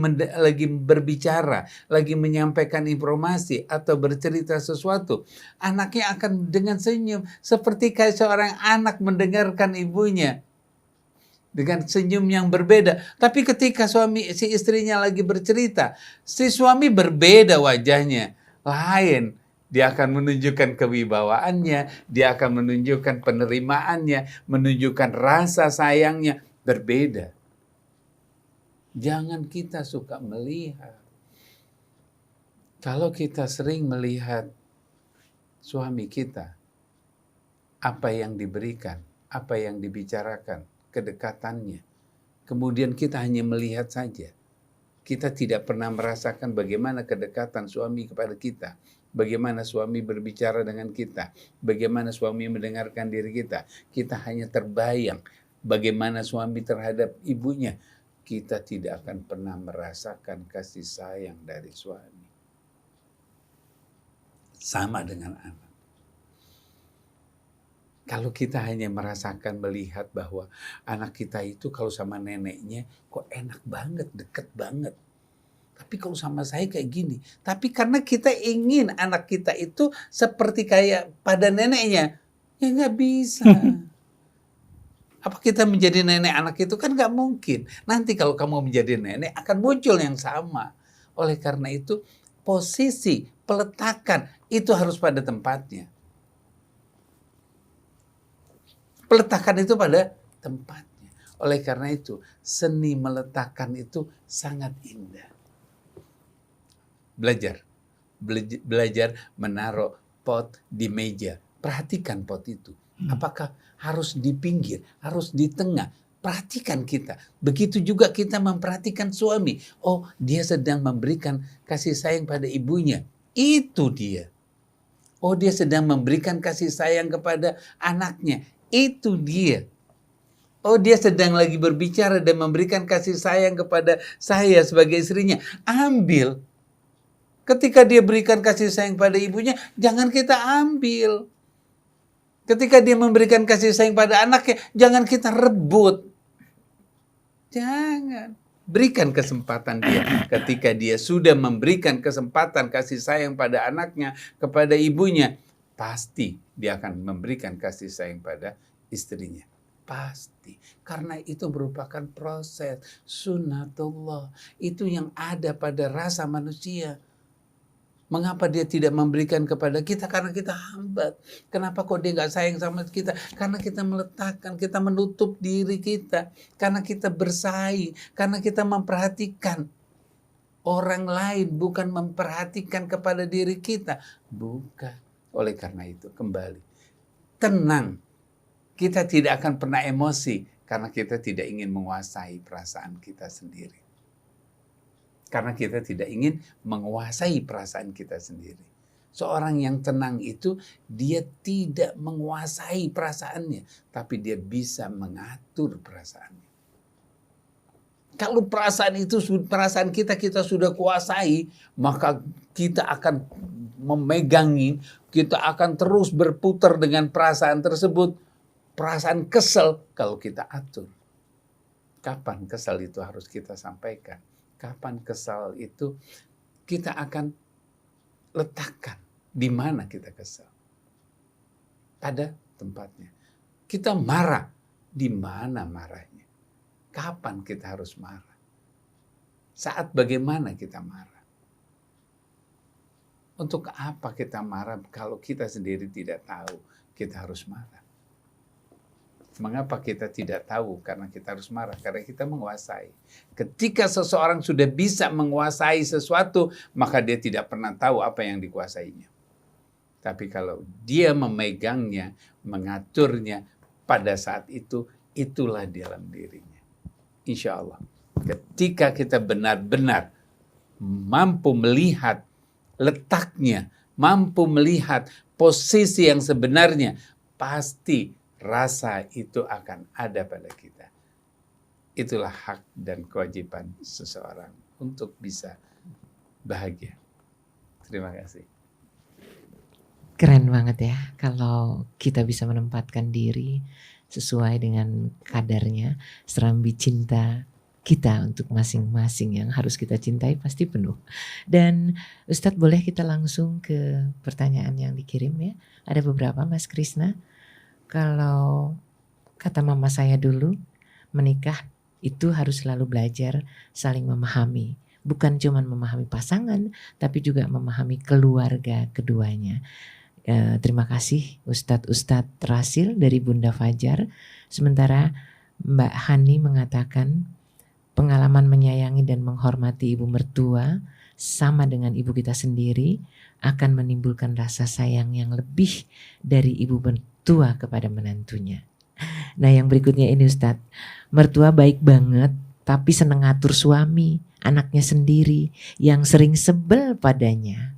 berbicara, lagi menyampaikan informasi atau bercerita sesuatu, anaknya akan dengan senyum seperti kayak seorang anak mendengarkan ibunya dengan senyum yang berbeda. Tapi ketika si istrinya lagi bercerita, si suami berbeda wajahnya, lain. Dia akan menunjukkan kewibawaannya, dia akan menunjukkan penerimaannya, menunjukkan rasa sayangnya berbeda. Jangan kita suka melihat. Kalau kita sering melihat suami kita, apa yang diberikan, apa yang dibicarakan, kedekatannya, kemudian kita hanya melihat saja. Kita tidak pernah merasakan bagaimana kedekatan suami kepada kita, bagaimana suami berbicara dengan kita, bagaimana suami mendengarkan diri kita. Kita hanya terbayang bagaimana suami terhadap ibunya. Kita tidak akan pernah merasakan kasih sayang dari suami. Sama dengan anak. Kalau kita hanya merasakan melihat bahwa anak kita itu kalau sama neneknya kok enak banget, deket banget. Tapi kalau sama saya kayak gini. Tapi karena kita ingin anak kita itu seperti kayak pada neneknya. Ya nggak bisa. Apa kita menjadi nenek anak itu kan nggak mungkin. Nanti kalau kamu menjadi nenek akan muncul yang sama. Oleh karena itu posisi peletakan itu harus pada tempatnya. Peletakan itu pada tempatnya. Oleh karena itu seni meletakkan itu sangat indah. Belajar menaruh pot di meja. Perhatikan pot itu. Apakah harus di pinggir, harus di tengah? Perhatikan kita. Begitu juga kita memperhatikan suami. Oh, dia sedang memberikan kasih sayang pada ibunya. Itu dia. Oh, dia sedang memberikan kasih sayang kepada anaknya. Itu dia. Oh, dia sedang lagi berbicara dan memberikan kasih sayang kepada saya sebagai istrinya. Ambil. Ketika dia berikan kasih sayang pada ibunya, jangan kita ambil. Ketika dia memberikan kasih sayang pada anaknya, jangan kita rebut. Jangan. Berikan kesempatan dia. Ketika dia sudah memberikan kesempatan kasih sayang pada anaknya, kepada ibunya, pasti dia akan memberikan kasih sayang pada istrinya. Pasti. Karena itu merupakan proses sunnatullah. Itu yang ada pada rasa manusia. Mengapa dia tidak memberikan kepada kita? Karena kita hambat. Kenapa kok dia nggak sayang sama kita? Karena kita meletakkan, kita menutup diri kita. Karena kita bersaing. Karena kita memperhatikan orang lain, bukan memperhatikan kepada diri kita. Bukan. Oleh karena itu, kembali. Tenang. Kita tidak akan pernah emosi. Karena kita tidak ingin menguasai perasaan kita sendiri. Karena kita tidak ingin menguasai perasaan kita sendiri. Seorang yang tenang itu, dia tidak menguasai perasaannya. Tapi dia bisa mengatur perasaannya. Kalau perasaan kita sudah kuasai, maka kita akan memegangi, kita akan terus berputar dengan perasaan tersebut. Perasaan kesel kalau kita atur. Kapan kesel itu harus kita sampaikan? Kapan kesal itu kita akan letakkan di mana kita kesal. Pada tempatnya. Kita marah, di mana marahnya? Kapan kita harus marah? Saat bagaimana kita marah? Untuk apa kita marah kalau kita sendiri tidak tahu kita harus marah? Mengapa kita tidak tahu? Karena kita harus marah. Karena kita menguasai. Ketika seseorang sudah bisa menguasai sesuatu, maka dia tidak pernah tahu apa yang dikuasainya. Tapi kalau dia memegangnya, mengaturnya, pada saat itu, itulah dalam dirinya. Insya Allah. Ketika kita benar-benar mampu melihat letaknya, mampu melihat posisi yang sebenarnya, pasti rasa itu akan ada pada kita. Itulah hak dan kewajiban seseorang untuk bisa bahagia. Terima kasih. Keren banget ya kalau kita bisa menempatkan diri sesuai dengan kadarnya. Serambi cinta kita untuk masing-masing yang harus kita cintai pasti penuh. Dan Ustadz, boleh kita langsung ke pertanyaan yang dikirim ya? Ada beberapa, Mas Krisna. Kalau kata mama saya dulu, menikah itu harus selalu belajar saling memahami. Bukan cuma memahami pasangan, tapi juga memahami keluarga keduanya. Terima kasih Ustadz Rasil dari Bunda Fajar. Sementara Mbak Hani mengatakan pengalaman menyayangi dan menghormati ibu mertua sama dengan ibu kita sendiri akan menimbulkan rasa sayang yang lebih dari ibu mertua kepada menantunya. Nah, yang berikutnya ini Ustadz, mertua baik banget tapi seneng ngatur suami, anaknya sendiri yang sering sebel padanya.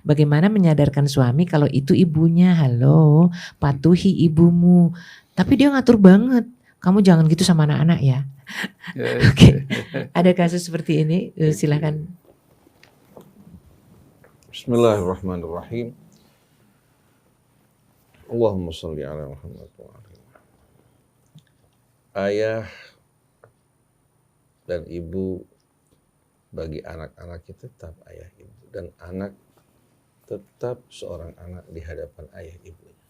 Bagaimana menyadarkan suami kalau itu ibunya? Halo, patuhi ibumu. Tapi dia ngatur banget. Kamu jangan gitu sama anak-anak ya. Oke. Ada kasus seperti ini, silakan. Bismillahirrahmanirrahim. Allahumma sholli ala Muhammad wa ala alihi. Ayah dan ibu bagi anak-anaknya tetap ayah ibu, dan anak tetap seorang anak di hadapan ayah ibunya.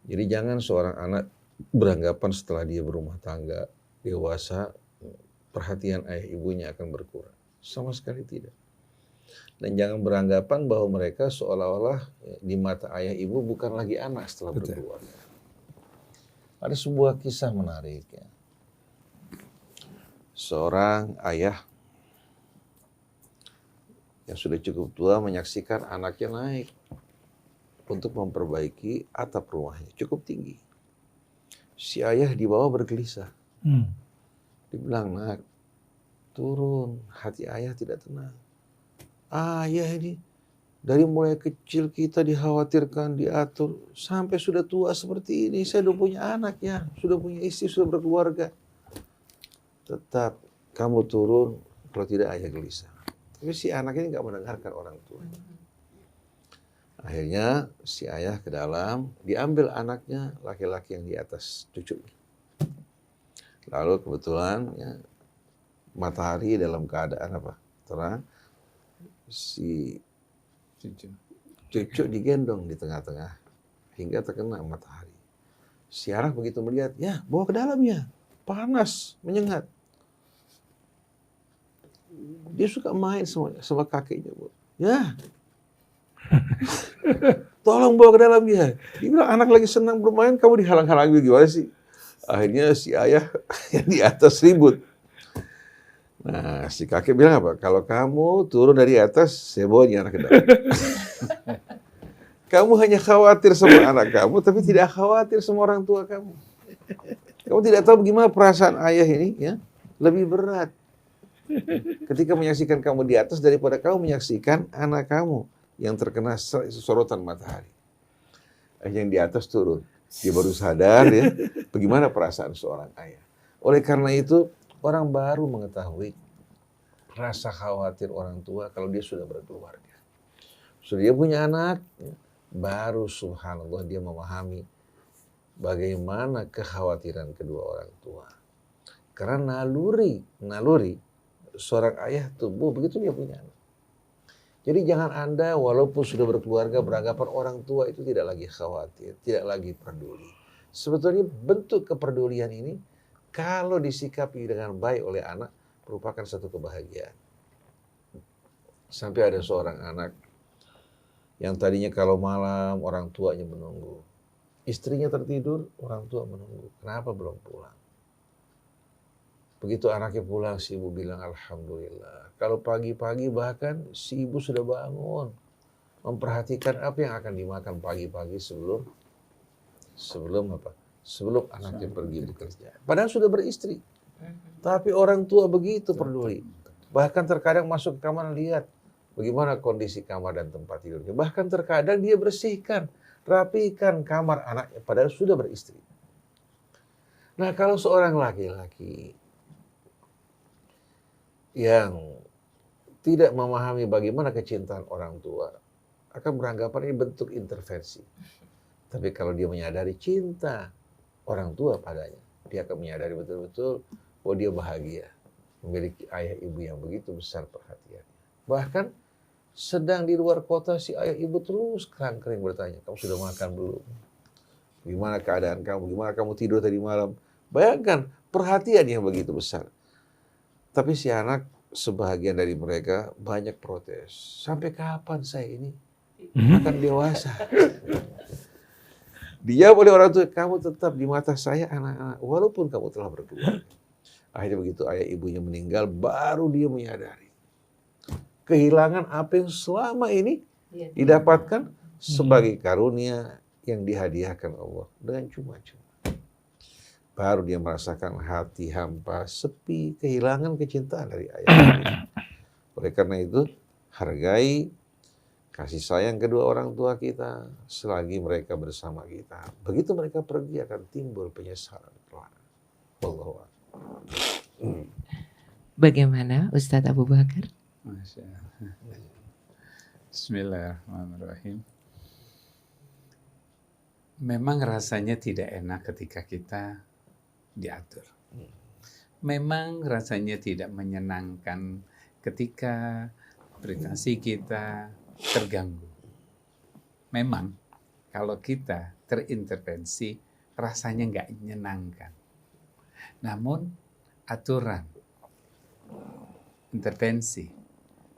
Jadi jangan seorang anak beranggapan setelah dia berumah tangga, dewasa, perhatian ayah ibunya akan berkurang. Sama sekali tidak. Dan jangan beranggapan bahwa mereka seolah-olah di mata ayah ibu bukan lagi anak setelah berkeluarga. Ada sebuah kisah menarik ya. Seorang ayah yang sudah cukup tua menyaksikan anaknya naik untuk memperbaiki atap rumahnya, cukup tinggi. Si ayah di bawah bergelisah. Hmm. Dibilang, nak, turun, hati ayah tidak tenang. Ayah ini dari mulai kecil kita dikhawatirkan, diatur, sampai sudah tua seperti ini. Saya sudah punya anak ya, sudah punya istri, sudah berkeluarga. Tetap kamu turun, kalau tidak ayah gelisah. Tapi si anak ini nggak mendengarkan orang tua. Akhirnya si ayah ke dalam, diambil anaknya laki-laki yang di atas cucunya. Lalu kebetulan ya, matahari dalam keadaan apa? Terang. Si cucu digendong di tengah-tengah hingga terkena matahari. Si anak begitu melihat, ya bawa ke dalam ya, panas, menyengat. Dia suka main sama kakeknya, Bu. Ya, tolong bawa ke dalam ya. Dia bilang anak lagi senang bermain, kamu dihalang-halangi gimana sih? Akhirnya si ayah yang di atas ribut. Nah, si kakek bilang apa? Kalau kamu turun dari atas, saya bawa anak ke dalam. Kamu hanya khawatir sama anak kamu, tapi tidak khawatir sama orang tua kamu. Kamu tidak tahu bagaimana perasaan ayah ini, ya, lebih berat ketika menyaksikan kamu di atas daripada kamu menyaksikan anak kamu yang terkena sorotan matahari. Yang di atas turun, dia baru sadar ya, bagaimana perasaan seorang ayah. Oleh karena itu, orang baru mengetahui rasa khawatir orang tua kalau dia sudah berkeluarga. Sudah dia punya anak, baru subhanallah dia memahami bagaimana kekhawatiran kedua orang tua. Karena naluri seorang ayah tumbuh begitu dia punya anak. Jadi jangan Anda walaupun sudah berkeluarga beranggapan orang tua itu tidak lagi khawatir, tidak lagi peduli. Sebetulnya bentuk kepedulian ini kalau disikapi dengan baik oleh anak merupakan satu kebahagiaan. Sampai ada seorang anak yang tadinya kalau malam orang tuanya menunggu. Istrinya tertidur, orang tua menunggu. Kenapa belum pulang? Begitu anaknya pulang, si ibu bilang alhamdulillah. Kalau pagi-pagi bahkan si ibu sudah bangun. Memperhatikan apa yang akan dimakan pagi-pagi sebelum apa? Sebelum anaknya pergi bekerja. Padahal sudah beristri. Tapi orang tua begitu peduli. Bahkan terkadang masuk ke kamar lihat bagaimana kondisi kamar dan tempat tidurnya. Bahkan terkadang dia bersihkan, rapikan kamar anaknya padahal sudah beristri. Nah, kalau seorang laki-laki yang tidak memahami bagaimana kecintaan orang tua akan beranggapan ini bentuk intervensi. Tapi kalau dia menyadari cinta orang tua padanya, dia akan menyadari betul-betul bahwa dia bahagia memiliki ayah ibu yang begitu besar perhatiannya. Bahkan sedang di luar kota si ayah ibu terus kerang-kering bertanya, kamu sudah makan belum? Gimana keadaan kamu? Gimana kamu tidur tadi malam? Bayangkan perhatian yang begitu besar. Tapi si anak sebahagian dari mereka banyak protes. Sampai kapan saya ini akan dewasa? Dia oleh orang tua, kamu tetap di mata saya anak-anak, walaupun kamu telah berkeluarga. Akhirnya begitu ayah ibunya meninggal, baru dia menyadari kehilangan apa yang selama ini didapatkan sebagai karunia yang dihadiahkan Allah dengan cuma-cuma. Baru dia merasakan hati hampa, sepi, kehilangan kecintaan dari ayah ibunya. Oleh karena itu, hargai kasih sayang kedua orang tua kita selagi mereka bersama kita. Begitu mereka pergi akan timbul penyesalan kelak. Wallahu a'lam. Bagaimana Ustadz Abu Bakar? Masya Allah. Bismillahirrahmanirrahim. Memang rasanya tidak enak ketika kita diatur. Memang rasanya tidak menyenangkan ketika privasi kita terganggu. Memang kalau kita terintervensi rasanya nggak menyenangkan. Namun aturan intervensi,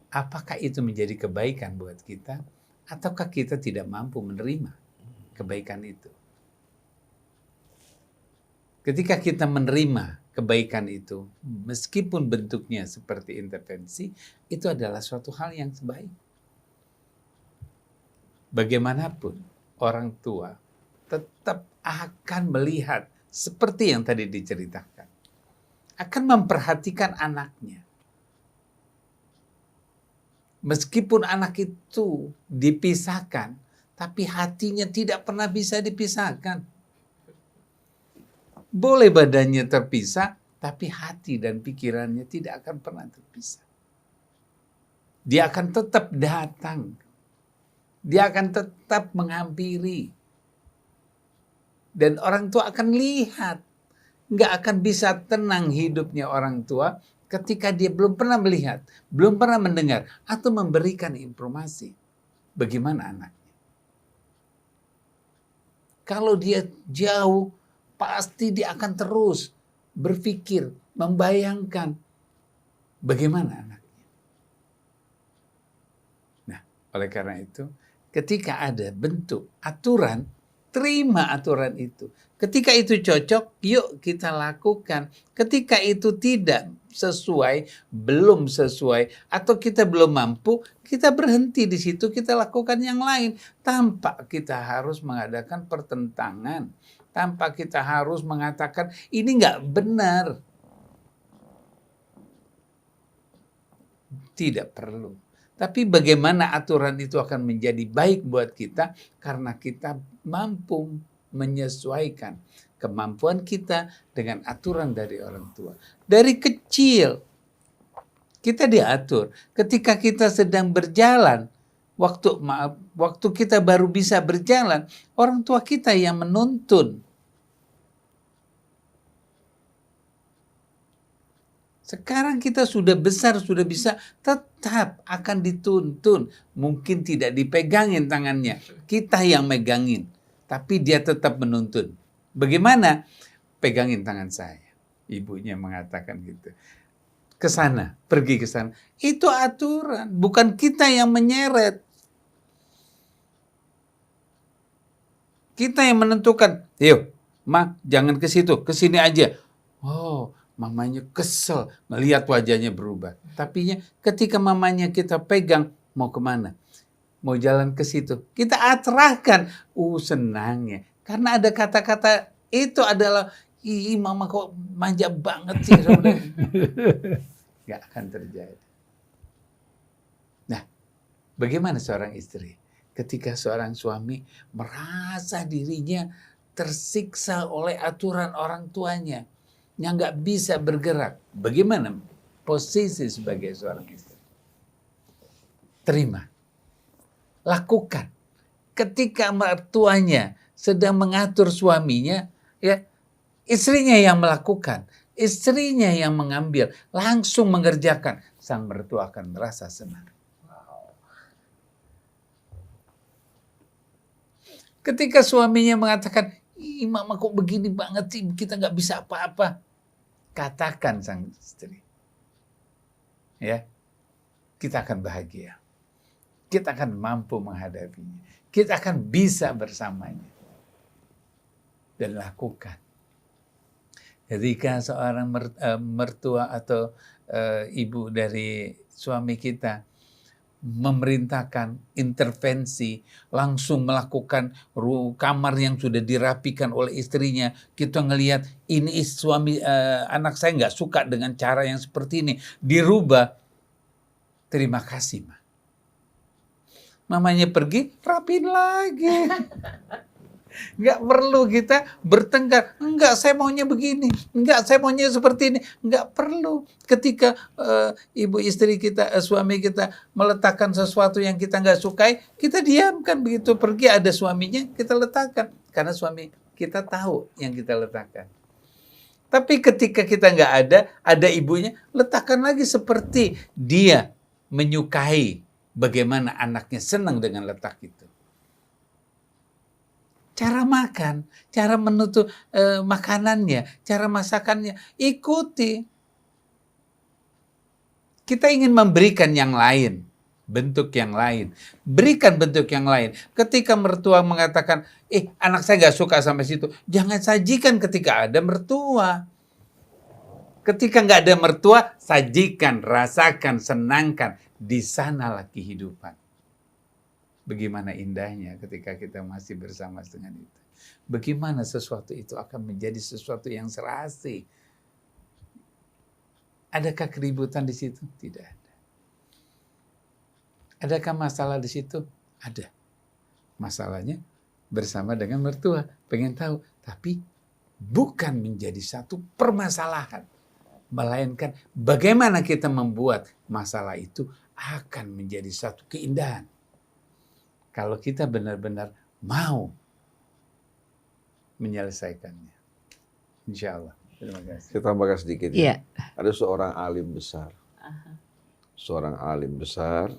apakah itu menjadi kebaikan buat kita ataukah kita tidak mampu menerima kebaikan itu? Ketika kita menerima kebaikan itu, meskipun bentuknya seperti intervensi, itu adalah suatu hal yang baik. Bagaimanapun orang tua tetap akan melihat seperti yang tadi diceritakan, akan memperhatikan anaknya. Meskipun anak itu dipisahkan, tapi hatinya tidak pernah bisa dipisahkan. Boleh badannya terpisah, tapi hati dan pikirannya tidak akan pernah terpisah. Dia akan tetap datang. Dia akan tetap menghampiri. Dan orang tua akan lihat. Nggak akan bisa tenang hidupnya orang tua ketika dia belum pernah melihat, belum pernah mendengar, atau memberikan informasi bagaimana anaknya. Kalau dia jauh, pasti dia akan terus berpikir, membayangkan bagaimana anaknya. Nah, oleh karena itu, ketika ada bentuk aturan, terima aturan itu. Ketika itu cocok, yuk kita lakukan. Ketika itu tidak sesuai, belum sesuai, atau kita belum mampu, kita berhenti di situ, kita lakukan yang lain. Tanpa kita harus mengadakan pertentangan. Tanpa kita harus mengatakan, ini nggak benar. Tidak perlu. Tapi bagaimana aturan itu akan menjadi baik buat kita, karena kita mampu menyesuaikan kemampuan kita dengan aturan dari orang tua. Dari kecil kita diatur. Ketika kita sedang berjalan, waktu kita baru bisa berjalan, orang tua kita yang menuntun. Sekarang kita sudah besar, sudah bisa, tetap akan dituntun. Mungkin tidak dipegangin tangannya, kita yang megangin. Tapi dia tetap menuntun. Bagaimana? Pegangin tangan saya. Ibunya mengatakan gitu. Ke sana, pergi ke sana. Itu aturan, bukan kita yang menyeret. Kita yang menentukan. Yuk, Ma, jangan ke situ, ke sini aja. Oh, mamanya kesel melihat wajahnya berubah. Tapi ketika mamanya kita pegang, mau kemana? Mau jalan ke situ. Kita atrahkan. Senangnya. Karena ada kata-kata itu adalah, ih mama kok manja banget sih. Gak akan terjadi. Nah, bagaimana seorang istri? Ketika seorang suami merasa dirinya tersiksa oleh aturan orang tuanya, yang gak bisa bergerak. Bagaimana posisi sebagai seorang istri? Terima. Lakukan. Ketika mertuanya sedang mengatur suaminya, ya, istrinya yang melakukan, istrinya yang mengambil, langsung mengerjakan, sang mertua akan merasa senang. Ketika suaminya mengatakan, ih mama kok begini banget sih, kita nggak bisa apa-apa, katakan sang istri, ya, kita akan bahagia. Kita akan mampu menghadapinya. Kita akan bisa bersamanya. Dan lakukan. Ketika seorang mertua atau ibu dari suami kita memerintahkan intervensi, langsung melakukan kamar yang sudah dirapikan oleh istrinya, kita ngelihat ini suami anak saya nggak suka dengan cara yang seperti ini, dirubah. Terima kasih, Ma. Mamanya pergi, rapiin lagi. Nggak perlu kita bertengkar. Enggak, saya maunya begini. Enggak, saya maunya seperti ini. Enggak perlu. Ketika ibu istri kita, suami kita meletakkan sesuatu yang kita nggak sukai, kita diamkan. Begitu pergi ada suaminya, kita letakkan. Karena suami kita tahu yang kita letakkan. Tapi ketika kita nggak ada ibunya, letakkan lagi seperti dia menyukai. Bagaimana anaknya senang dengan letak itu. Cara makan, cara menutup makanannya, cara masakannya, ikuti. Kita ingin memberikan yang lain, bentuk yang lain. Berikan bentuk yang lain. Ketika mertua mengatakan, anak saya gak suka sampai situ, jangan sajikan ketika ada mertua. Ketika gak ada mertua, sajikan, rasakan, senangkan. Di sanalah kehidupan. Bagaimana indahnya ketika kita masih bersama dengan itu. Bagaimana sesuatu itu akan menjadi sesuatu yang serasi? Adakah keributan di situ? Tidak ada. Adakah masalah di situ? Ada. Masalahnya bersama dengan mertua, pengen tahu, tapi bukan menjadi satu permasalahan, melainkan bagaimana kita membuat masalah itu akan menjadi satu keindahan. Kalau kita benar-benar mau menyelesaikannya. Insya Allah. Terima kasih. Saya tambahkan sedikit ya. Iya. Ada seorang alim besar. Seorang alim besar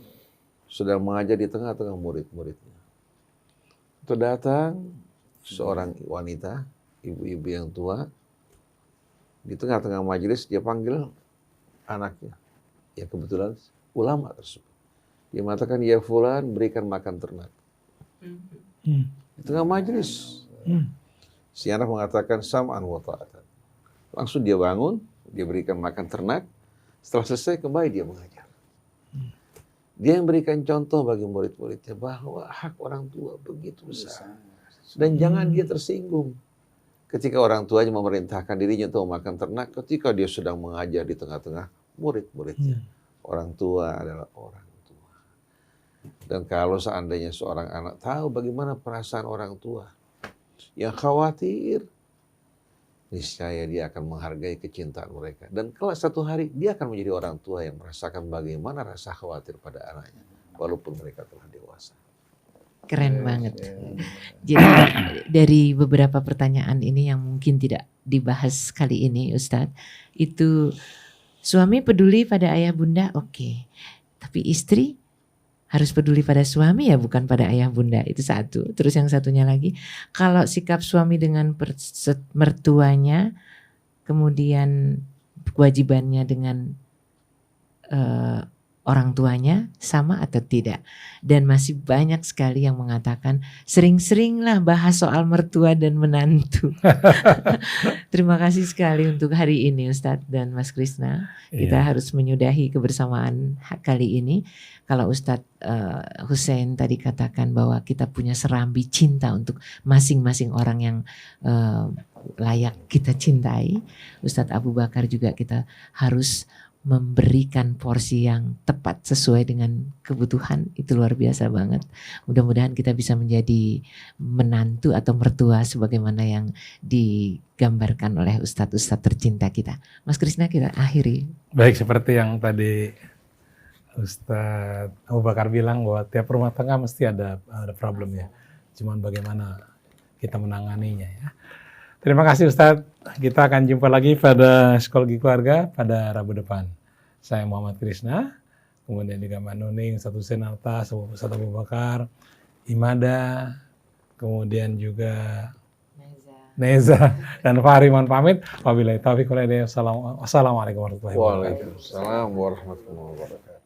sedang mengajar di tengah-tengah murid-muridnya. Itu datang seorang wanita, ibu-ibu yang tua, di tengah-tengah majelis dia panggil anaknya. Ya kebetulan ulama tersebut. Dia mengatakan, ya fulan berikan makan ternak. Di tengah majelis. Si anak mengatakan sam'an wa ta'atan. Langsung dia bangun, dia berikan makan ternak. Setelah selesai kembali dia mengajar. Dia yang berikan contoh bagi murid-muridnya bahwa hak orang tua begitu besar. Dan jangan dia tersinggung. Ketika orang tuanya memerintahkan dirinya untuk makan ternak, ketika dia sedang mengajar di tengah-tengah murid-muridnya. Orang tua adalah orang tua. Dan kalau seandainya seorang anak tahu bagaimana perasaan orang tua yang khawatir, niscaya dia akan menghargai kecintaan mereka. Dan kelak satu hari dia akan menjadi orang tua yang merasakan bagaimana rasa khawatir pada anaknya, walaupun mereka telah dewasa. Keren banget. Jadi dari beberapa pertanyaan ini yang mungkin tidak dibahas kali ini Ustadz, itu suami peduli pada ayah bunda, oke. Tapi istri harus peduli pada suami ya, bukan pada ayah bunda. Itu satu. Terus yang satunya lagi, kalau sikap suami dengan mertuanya, kemudian kewajibannya dengan orang tuanya sama atau tidak. Dan masih banyak sekali yang mengatakan sering-seringlah bahas soal mertua dan menantu. Terima kasih sekali untuk hari ini Ustadz dan Mas Krisna. Kita harus menyudahi kebersamaan kali ini. Kalau Ustadz Hussein tadi katakan bahwa kita punya serambi cinta untuk masing-masing orang yang layak kita cintai. Ustadz Abu Bakar juga kita harus memberikan porsi yang tepat sesuai dengan kebutuhan. Itu luar biasa banget. Mudah-mudahan kita bisa menjadi menantu atau mertua sebagaimana yang digambarkan oleh ustadz-ustadz tercinta kita. Mas Krisna, kita akhiri. Baik, seperti yang tadi Ustadz Abu Bakar bilang bahwa tiap rumah tangga mesti ada problem ya. Cuman bagaimana kita menanganinya ya. Terima kasih Ustadz. Kita akan jumpa lagi pada Psikologi Keluarga pada Rabu depan. Saya Muhammad Krisna, kemudian juga Mbak Nuning, Ustadz Hussein Altas, Ustadz Abu Bakar, Imada, kemudian juga Neza dan Fahri mohon pamit. Wabillahi taufiq wal hidayah. Wassalamualaikum warahmatullahi wabarakatuh. Waalaikumsalam warahmatullahi wabarakatuh.